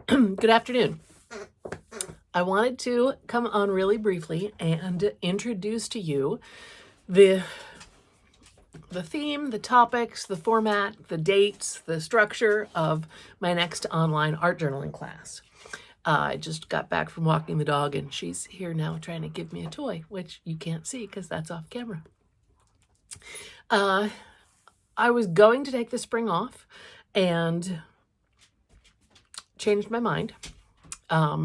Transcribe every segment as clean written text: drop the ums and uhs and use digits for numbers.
Good afternoon. I wanted to come on really briefly and introduce to you the theme, the topics, the format, the dates, the structure of my next online art journaling class. I just got back from walking the dog and she's here now trying to give me a toy, which you can't see because that's off camera. I was going to take the spring off and changed my mind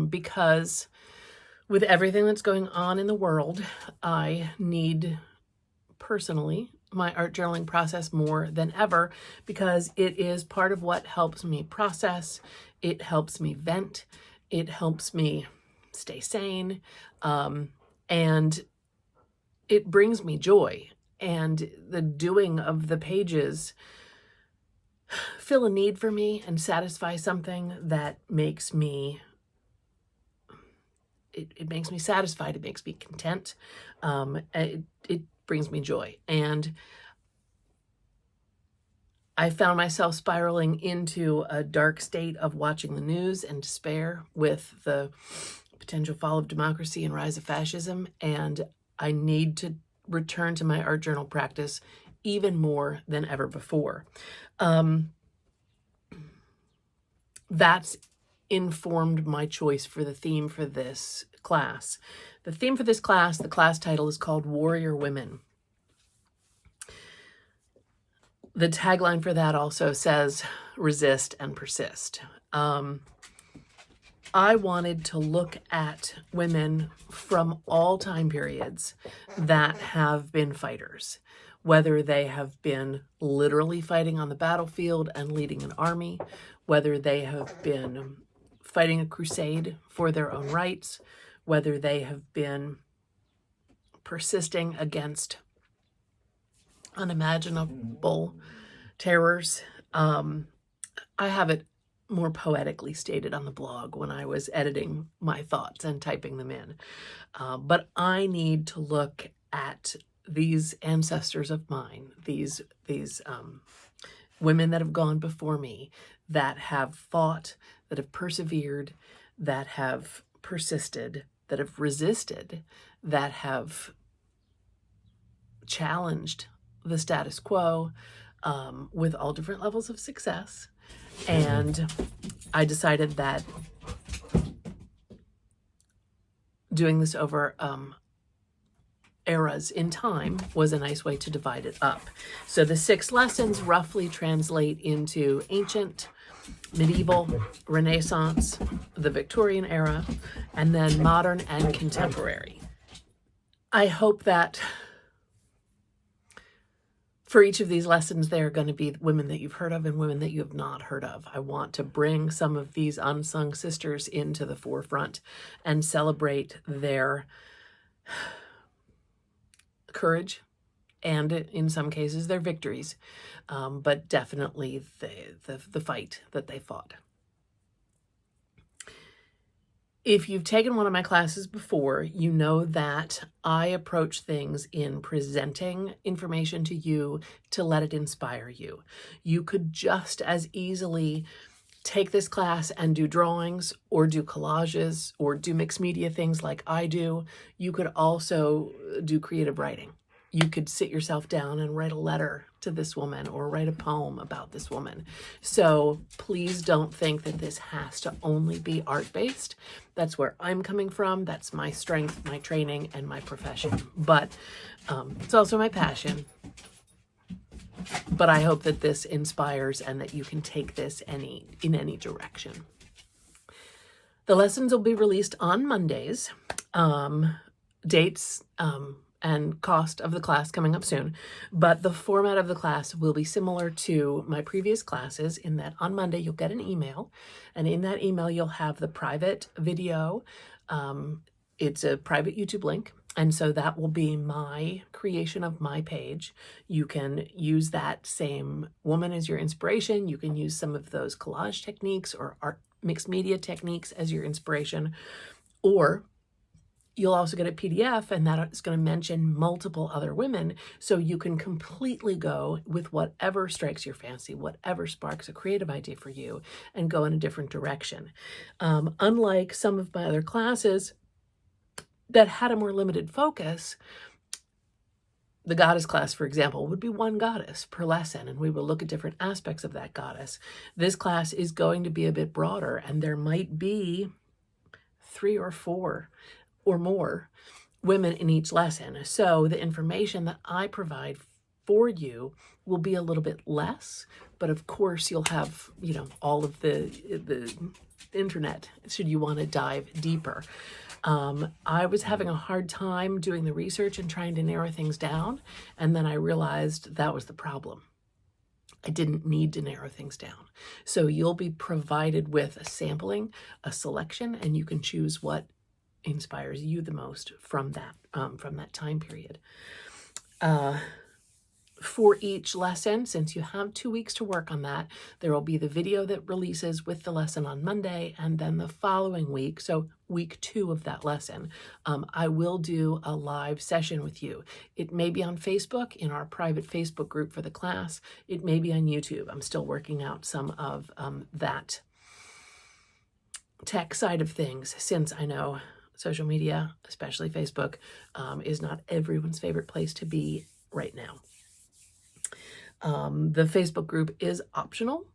because with everything that's going on in the world, I need personally my art journaling process more than ever because it is part of what helps me process. It helps me vent. It helps me stay sane. And it brings me joy. And the doing of the pages fill a need for me and satisfy something that makes me it makes me satisfied. It makes me content. It brings me joy. And I found myself spiraling into a dark state of watching the news and despair with the potential fall of democracy and rise of fascism. And I need to return to my art journal practice even more than ever before. That's informed my choice for the theme for this class. The theme for this class, the class title is called Warrior Women. The tagline for that also says resist and persist. I wanted to look at women from all time periods that have been fighters, whether they have been literally fighting on the battlefield and leading an army, whether they have been fighting a crusade for their own rights, whether they have been persisting against unimaginable terrors. I have it more poetically stated on the blog when I was editing my thoughts and typing them in. But I need to look at these ancestors of mine, these women that have gone before me, that have fought, that have persevered, that have persisted, that have resisted, that have challenged the status quo with all different levels of success. And I decided that doing this over eras in time was a nice way to divide it up. So the 6 lessons roughly translate into ancient, medieval, Renaissance, the Victorian era, and then modern and contemporary. I hope that for each of these lessons, there are going to be women that you've heard of and women that you have not heard of. I want to bring some of these unsung sisters into the forefront and celebrate their courage and, in some cases, their victories, but definitely the fight that they fought. If you've taken one of my classes before, you know that I approach things in presenting information to you to let it inspire you. You could just as easily take this class and do drawings or do collages or do mixed media things like I do. You could also do creative writing. You could sit yourself down and write a letter to this woman or write a poem about this woman. So please don't think that this has to only be art-based. That's where I'm coming from. That's my strength, my training, and my profession. But it's also my passion. But I hope that this inspires and that you can take this in any direction. The lessons will be released on Mondays. Dates and cost of the class coming up soon, but the format of the class will be similar to my previous classes in that on Monday you'll get an email, and in that email you'll have the private video. It's a private YouTube link, and so that will be my creation of my page. You can use that same woman as your inspiration. You can use some of those collage techniques or art mixed media techniques as your inspiration, or You'll also get a PDF, and that is going to mention multiple other women, so you can completely go with whatever strikes your fancy, whatever sparks a creative idea for you, and go in a different direction. Unlike some of my other classes that had a more limited focus, the goddess class, for example, would be one goddess per lesson, and we will look at different aspects of that goddess. This class is going to be a bit broader, and there might be 3 or 4 or more women in each lesson. So the information that I provide for you will be a little bit less, but of course you'll have, all of the internet should you want to dive deeper. I was having a hard time doing the research and trying to narrow things down, and then I realized that was the problem. I didn't need to narrow things down. So you'll be provided with a sampling, a selection, and you can choose what inspires you the most from that time period. For each lesson, since you have 2 weeks to work on that, there will be the video that releases with the lesson on Monday, and then the following week, so week 2 of that lesson, I will do a live session with you. It may be on Facebook, in our private Facebook group for the class. It may be on YouTube. I'm still working out some of that tech side of things, since I know social media, especially Facebook, is not everyone's favorite place to be right now. The Facebook group is optional,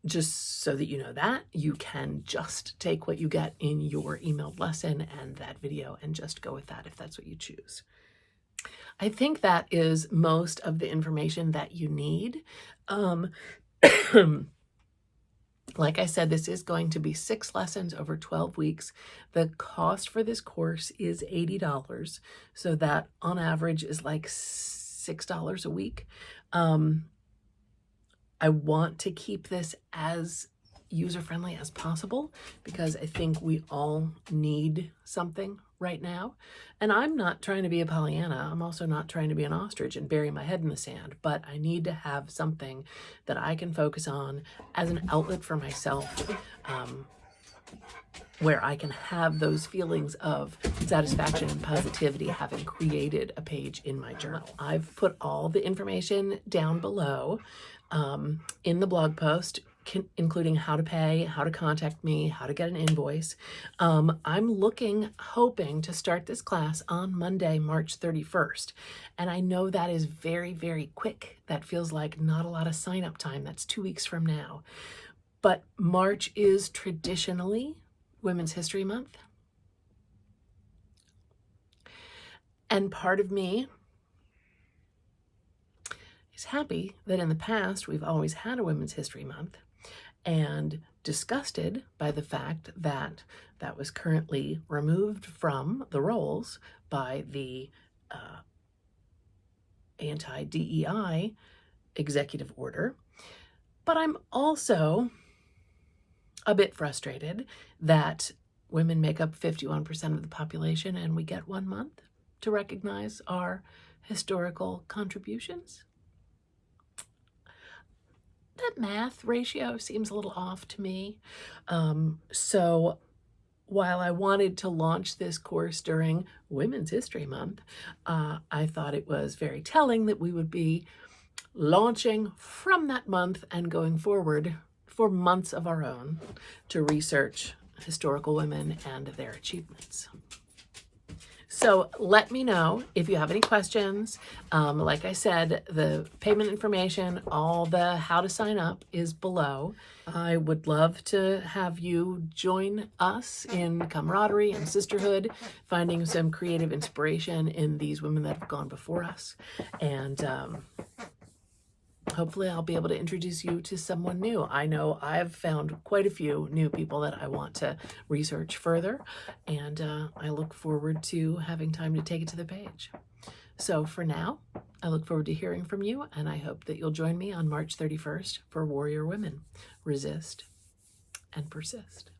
just so that you know that. You can just take what you get in your emailed lesson and that video and just go with that if that's what you choose. I think that is most of the information that you need. Like I said, this is going to be 6 lessons over 12 weeks. The cost for this course is $80. So that on average is like $6 a week. I want to keep this as user-friendly as possible because I think we all need something right now. And I'm not trying to be a Pollyanna. I'm also not trying to be an ostrich and bury my head in the sand, but I need to have something that I can focus on as an outlet for myself, where I can have those feelings of satisfaction and positivity having created a page in my journal. I've put all the information down below in the blog post, including how to pay, how to contact me, how to get an invoice. I'm hoping to start this class on Monday, March 31st. And I know that is very, very quick. That feels like not a lot of sign-up time. That's 2 weeks from now. But March is traditionally Women's History Month. And part of me is happy that in the past we've always had a Women's History Month, and disgusted by the fact that that was currently removed from the rolls by the anti-DEI executive order. But I'm also a bit frustrated that women make up 51% of the population and we get 1 month to recognize our historical contributions. That math ratio seems a little off to me. So while I wanted to launch this course during Women's History Month, I thought it was very telling that we would be launching from that month and going forward for months of our own to research historical women and their achievements. So let me know if you have any questions. Like I said, the payment information, all the how to sign up is below. I would love to have you join us in camaraderie and sisterhood, finding some creative inspiration in these women that have gone before us. And hopefully I'll be able to introduce you to someone new. I know I've found quite a few new people that I want to research further, and I look forward to having time to take it to the page. So for now, I look forward to hearing from you, and I hope that you'll join me on March 31st for Warrior Women. Resist and persist.